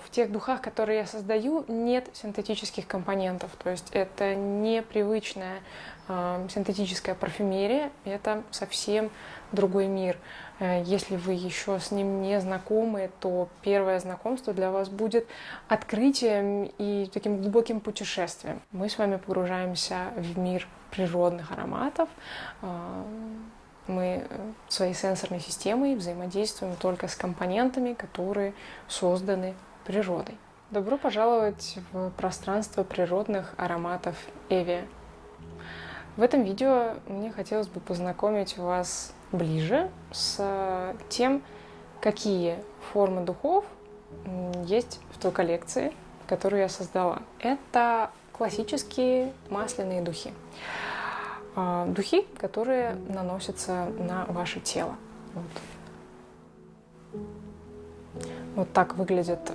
в тех духах, которые я создаю, нет синтетических компонентов. То есть это непривычная синтетическая парфюмерия, это совсем другой мир. Если вы еще с ним не знакомы, то первое знакомство для вас будет открытием и таким глубоким путешествием. Мы с вами погружаемся в мир природных ароматов. Мы своей сенсорной системой взаимодействуем только с компонентами, которые созданы природой. Добро пожаловать в пространство природных ароматов Эвиа. В этом видео мне хотелось бы познакомить вас ближе с тем, какие формы духов есть в той коллекции, которую я создала. Это классические масляные духи. Духи, которые наносятся на ваше тело. Вот так выглядят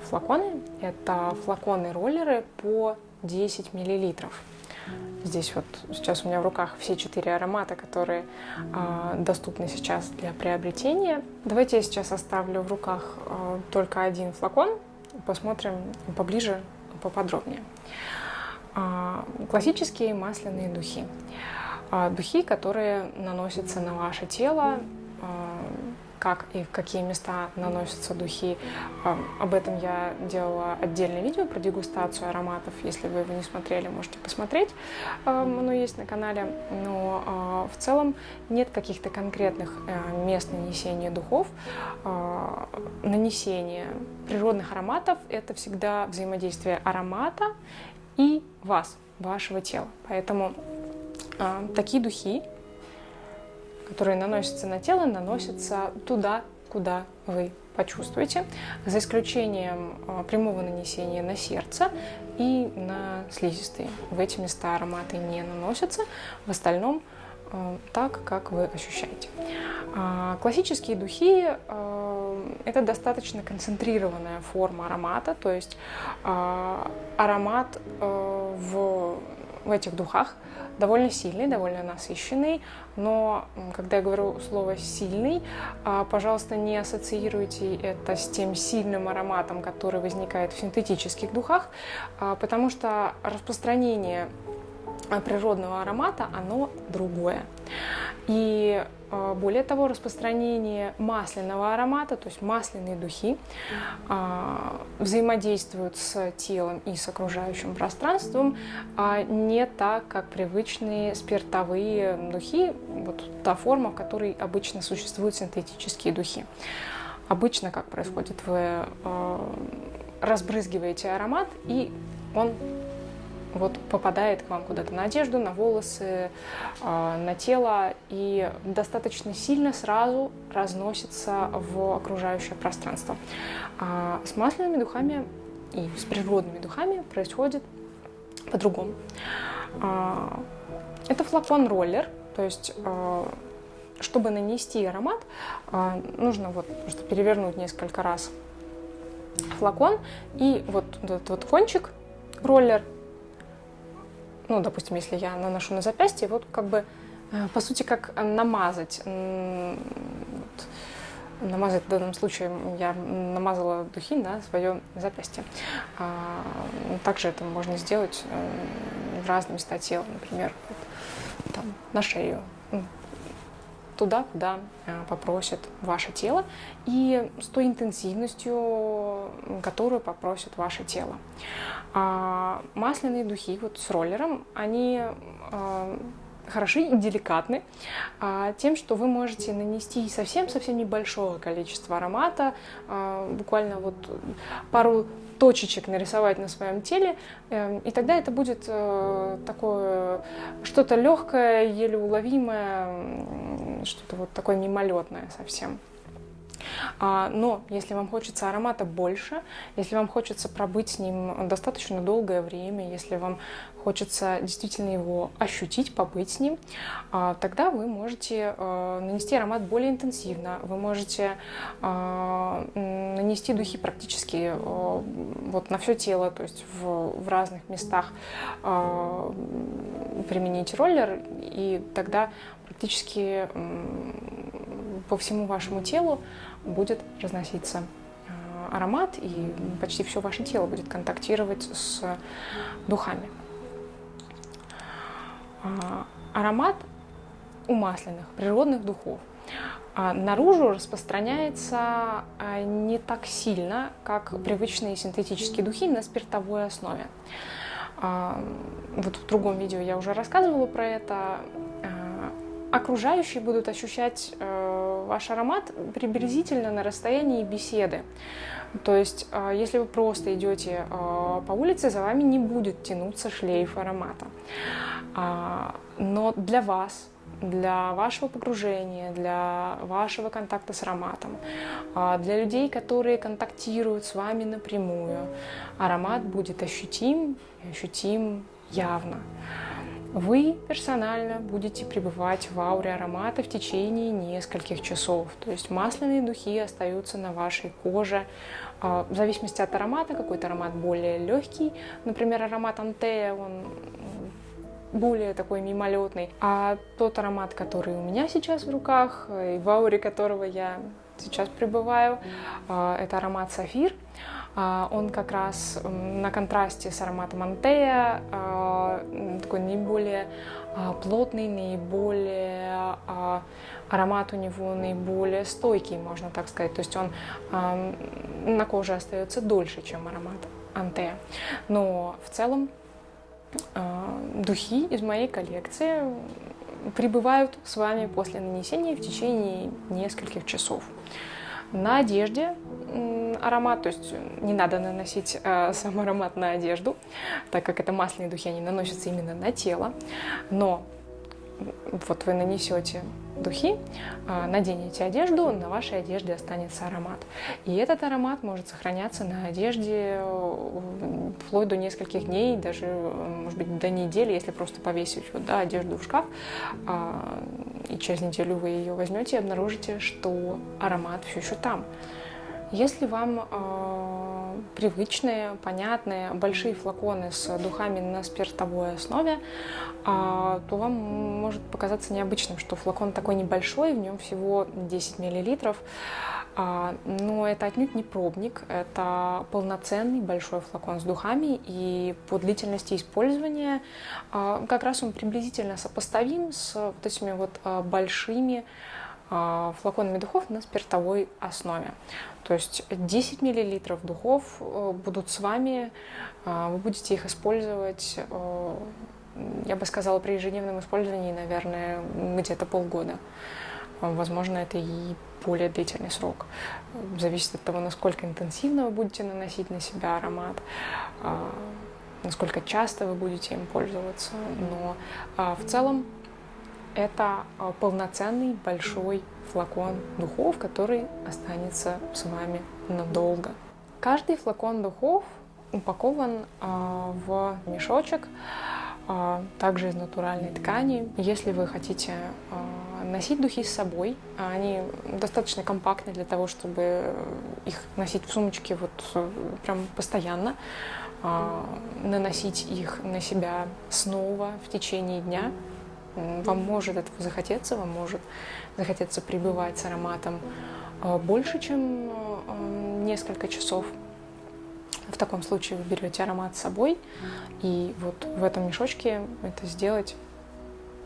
флаконы. Это флаконы-роллеры по 10 мл. Здесь вот сейчас у меня в руках все 4 аромата, которые доступны сейчас для приобретения. Давайте я сейчас оставлю в руках только один флакон. Посмотрим поближе, поподробнее. Классические масляные духи. Духи, которые наносятся на ваше тело, как и в какие места наносятся духи. Об этом я делала отдельное видео про дегустацию ароматов. Если вы его не смотрели, можете посмотреть. Оно есть на канале. Но в целом нет каких-то конкретных мест нанесения духов. Нанесение природных ароматов – это всегда взаимодействие аромата и вас, вашего тела. Поэтому такие духи, которые наносятся на тело, наносятся туда, куда вы почувствуете, за исключением прямого нанесения на сердце и на слизистые. В эти места ароматы не наносятся, в остальном так, как вы ощущаете. Классические духи – это достаточно концентрированная форма аромата, то есть аромат в этих духах довольно сильный, довольно насыщенный, но когда я говорю слово «сильный», пожалуйста, не ассоциируйте это с тем сильным ароматом, который возникает в синтетических духах, потому что распространение природного аромата, оно другое. И более того, распространение масляного аромата, то есть масляные духи, взаимодействуют с телом и с окружающим пространством не так, как привычные спиртовые духи, вот та форма, в которой обычно существуют синтетические духи. Обычно как происходит? Вы разбрызгиваете аромат, и он вот попадает к вам куда-то на одежду, на волосы, на тело и достаточно сильно сразу разносится в окружающее пространство. С масляными духами и с природными духами происходит по-другому. Это флакон-роллер, то есть чтобы нанести аромат, нужно вот просто перевернуть несколько раз флакон, и вот этот вот кончик, роллер, ну, допустим, если я наношу на запястье, вот как бы, по сути, как намазать. Намазать в данном случае я намазала духи на свое запястье. Также это можно сделать в разные места тела, например, там, на шею, туда, куда попросит ваше тело, и с той интенсивностью, которую попросит ваше тело. Масляные духи вот с роллером, они хороши и деликатны тем, что вы можете нанести совсем-совсем небольшое количество аромата, буквально вот пару точечек нарисовать на своем теле, и тогда это будет такое что-то легкое, еле уловимое, что-то вот такое мимолетное совсем. Но если вам хочется аромата больше, если вам хочется пробыть с ним достаточно долгое время, если вам хочется действительно его ощутить, побыть с ним, тогда вы можете нанести аромат более интенсивно. Вы можете нанести духи практически вот на все тело, то есть в разных местах применить роллер, и тогда практически по всему вашему телу будет разноситься аромат, и почти все ваше тело будет контактировать с духами. Аромат у масляных, природных духов наружу распространяется не так сильно, как привычные синтетические духи на спиртовой основе. Вот в другом видео я уже рассказывала про это. Окружающие будут ощущать ваш аромат приблизительно на расстоянии беседы. То есть, если вы просто идете по улице, за вами не будет тянуться шлейф аромата. Но для вас, для вашего погружения, для вашего контакта с ароматом, для людей, которые контактируют с вами напрямую, аромат будет ощутим и ощутим явно. Вы персонально будете пребывать в ауре аромата в течение нескольких часов. То есть масляные духи остаются на вашей коже. В зависимости от аромата, какой-то аромат более легкий, например, аромат Антея, он более такой мимолетный. А тот аромат, который у меня сейчас в руках, и в ауре которого я сейчас пребываю, это аромат Сафир. Он как раз на контрасте с ароматом Антея, такой наиболее плотный, наиболее аромат у него наиболее стойкий, можно так сказать. То есть он на коже остается дольше, чем аромат Антея. Но в целом духи из моей коллекции пребывают с вами после нанесения в течение нескольких часов. На одежде аромат, то есть не надо наносить сам аромат на одежду, так как это масляные духи, они наносятся именно на тело. Но вот вы нанесете духи, наденете одежду, на вашей одежде останется аромат. И этот аромат может сохраняться на одежде вплоть до нескольких дней, даже, может быть, до недели, если просто повесить одежду в шкаф, и через неделю вы ее возьмете и обнаружите, что аромат все еще там. Если вам привычные, понятные, большие флаконы с духами на спиртовой основе, то вам может показаться необычным, что флакон такой небольшой, в нем всего 10 мл. Но это отнюдь не пробник, это полноценный большой флакон с духами, и по длительности использования как раз он приблизительно сопоставим с вот этими вот большими флаконами духов на спиртовой основе. То есть 10 мл духов будут с вами, вы будете их использовать, я бы сказала, при ежедневном использовании, наверное, где-то полгода. Возможно, это и более длительный срок. Зависит от того, насколько интенсивно вы будете наносить на себя аромат, насколько часто вы будете им пользоваться. Но в целом это полноценный большой флакон духов, который останется с вами надолго. Каждый флакон духов упакован в мешочек, также из натуральной ткани. Если вы хотите носить духи с собой, они достаточно компактны для того, чтобы их носить в сумочке вот прям постоянно, наносить их на себя снова в течение дня. Вам может этого захотеться, вам может захотеться пребывать с ароматом больше, чем несколько часов. В таком случае вы берете аромат с собой, и вот в этом мешочке это сделать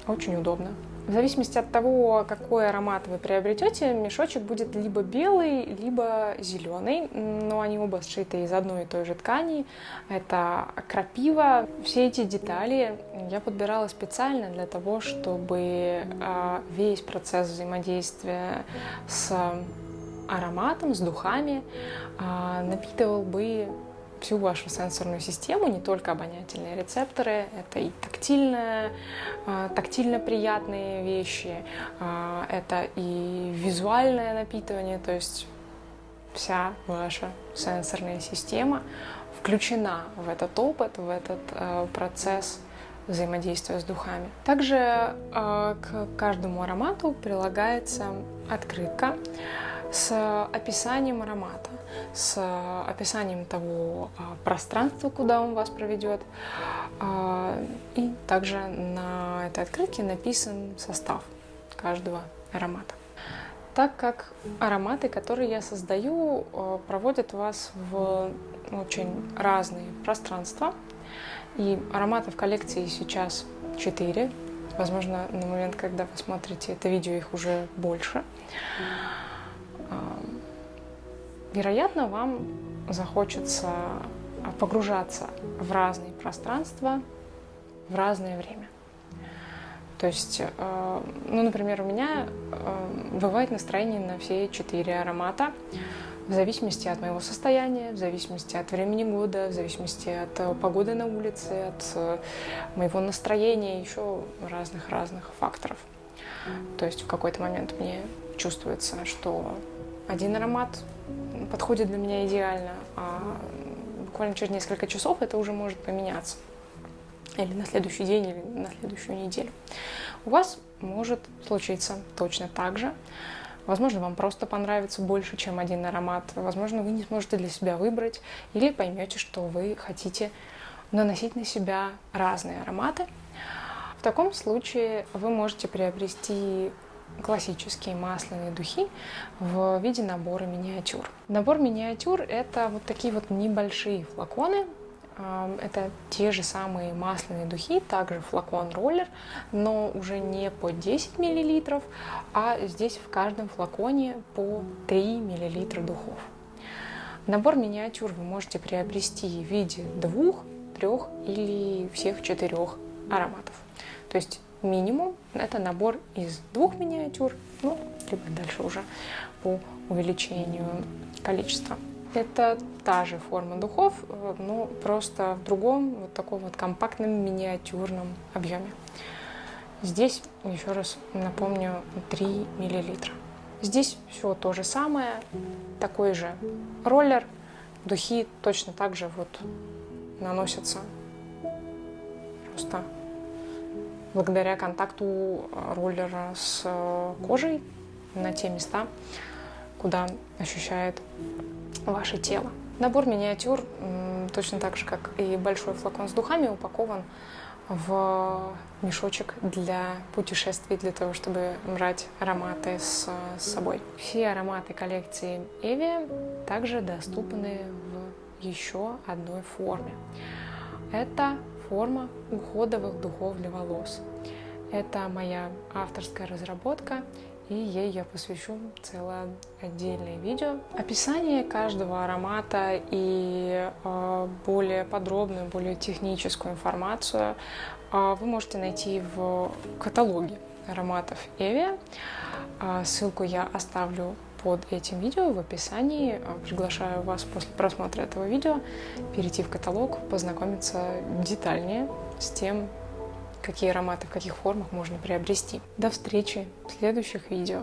очень удобно. В зависимости от того, какой аромат вы приобретете, мешочек будет либо белый, либо зеленый, но они оба сшиты из одной и той же ткани. Это крапива. Все эти детали я подбирала специально для того, чтобы весь процесс взаимодействия с ароматом, с духами напитывал бы всю вашу сенсорную систему, не только обонятельные рецепторы, это и тактильно приятные вещи, это и визуальное напитывание, то есть вся ваша сенсорная система включена в этот опыт, в этот процесс взаимодействия с духами. Также к каждому аромату прилагается открытка с описанием аромата, с описанием того пространства, куда он вас проведет. И также на этой открытке написан состав каждого аромата. Так как ароматы, которые я создаю, проводят вас в очень разные пространства, и ароматов в коллекции сейчас 4. Возможно, на момент, когда вы смотрите это видео, их уже больше. Вероятно, вам захочется погружаться в разные пространства в разное время. То есть, например, у меня бывает настроение на все 4 аромата, в зависимости от моего состояния, в зависимости от времени года, в зависимости от погоды на улице, от моего настроения, еще разных факторов. То есть в какой-то момент мне чувствуется, что один аромат подходит для меня идеально, а буквально через несколько часов это уже может поменяться. Или на следующий день, или на следующую неделю. У вас может случиться точно так же. Возможно, вам просто понравится больше, чем один аромат. Возможно, вы не сможете для себя выбрать или поймете, что вы хотите наносить на себя разные ароматы. В таком случае вы можете приобрести классические масляные духи в виде набора миниатюр. Набор миниатюр — это вот такие вот небольшие флаконы. Это те же самые масляные духи, также флакон-роллер, но уже не по 10 мл, а здесь в каждом флаконе по 3 мл духов. Набор миниатюр вы можете приобрести в виде 2, 3 или всех 4 ароматов. То есть минимум это набор из 2 миниатюр, либо дальше уже по увеличению количества. Это та же форма духов, но просто в другом, вот таком вот компактном миниатюрном объеме. Здесь, еще раз напомню, 3 мл. Здесь все то же самое, такой же роллер, духи точно так же вот наносятся просто благодаря контакту роллера с кожей на те места, куда ощущает ваше тело. Набор миниатюр, точно так же, как и большой флакон с духами, упакован в мешочек для путешествий, для того, чтобы брать ароматы с собой. Все ароматы коллекции Evian также доступны в еще одной форме. Это форма уходовых духов для волос. Это моя авторская разработка, и ей я посвящу целое отдельное видео. Описание каждого аромата и более подробную, более техническую информацию вы можете найти в каталоге ароматов Evian. Ссылку я оставлю под этим видео в описании. Приглашаю вас после просмотра этого видео перейти в каталог, познакомиться детальнее с тем, какие ароматы в каких формах можно приобрести. До встречи в следующих видео.